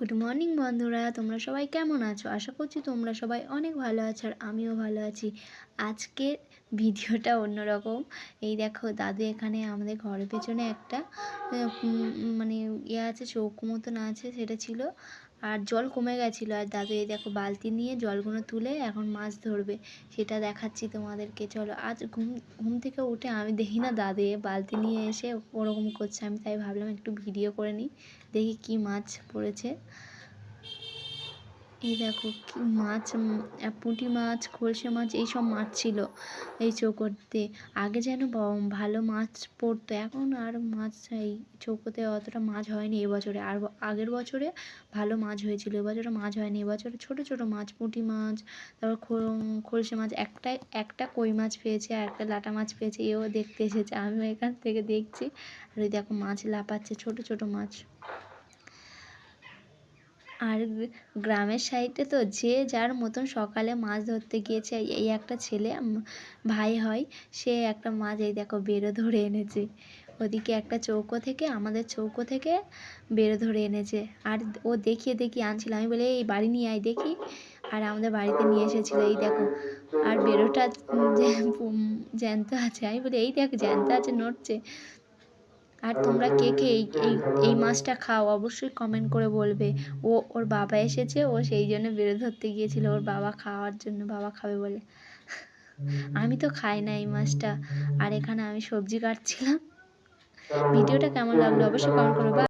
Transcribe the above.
Good morning বন্ধুরা, তোমরা সবাই কেমন আছো? আশা করছি তোমরা সবাই অনেক ভালো আছো আর আমিও ভালো আছি। আজকের ভিডিওটা অন্যরকম। এই দেখো দাদু এখানে আমাদের ঘরের পেছনে একটা মানে আছে, চৌকো মতন আছে, সেটা ছিল। আর জল কমে গেছিলো, আর দাদু এই দেখো বালতি নিয়ে জলগুলো তুলে এখন মাছ ধরবে, সেটা দেখাচ্ছি তোমাদেরকে। চলো, আজ ঘুম ঘুম থেকে উঠে আমি দেখি না দাদু বালতি নিয়ে এসে ওরকম করছে, আমি তাই ভাবলাম একটু ভিডিও করে নিই, দেখি কি মাছ পড়েছে। এই দেখো কি মাছ, পুঁটি মাছ, খলসে মাছ, এইসব মাছ ছিল এই চৌকোতে। আগে যেন ভালো মাছ পড়তো, এখন আর মাছ এই চৌকোতে অতটা মাছ হয়নি এবছরে। আর আগের বছরে ভালো মাছ হয়েছিল, এবছরে মাছ হয়নি। এবছরে ছোটো ছোটো মাছ, পুঁটি মাছ, তারপর খলসে মাছ, একটা কই মাছ পেয়েছে আর একটা লাটা মাছ পেয়েছে। এও দেখতে এসেছে, আমিও এখান থেকে দেখছি। আর ওই দেখো মাছ লাফাচ্ছে, ছোটো ছোটো মাছ। আর গ্রামের সাইডে তো যে যার মতন সকালে মাছ ধরতে গিয়েছে। এই একটা ছেলে ভাই হয়, সে একটা মাছ এই দেখো বেড়ে ধরে এনেছে। ওদিকে একটা চৌকো থেকে, আমাদের চৌকো থেকে বেড়ে ধরে এনেছে। আর ও দেখিয়ে দেখিয়ে আনছিল, আমি বলি এই বাড়ি নিয়ে আয় দেখি। আর আমাদের বাড়িতে নিয়ে এসেছিলো, এই দেখো। আর বেড়োটা জ্যান্ত আছে, আমি বলি এই দেখ জ্যান্ত আছে, নড়ছে। আর তোমরা কে কে এই এই এই মাছটা খাও অবশ্যই কমেন্ট করে বলবে। ওর বাবা এসেছে, ও সেই জন্য বেড়ে ধরতে গিয়েছিল ওর বাবা খাওয়ার জন্য, বাবা খাবে বলে। আমি তো খাই না এই মাছটা। আর এখানে আমি সবজি কাটছিলাম। ভিডিওটা কেমন লাগলো অবশ্যই কমেন্ট করবে।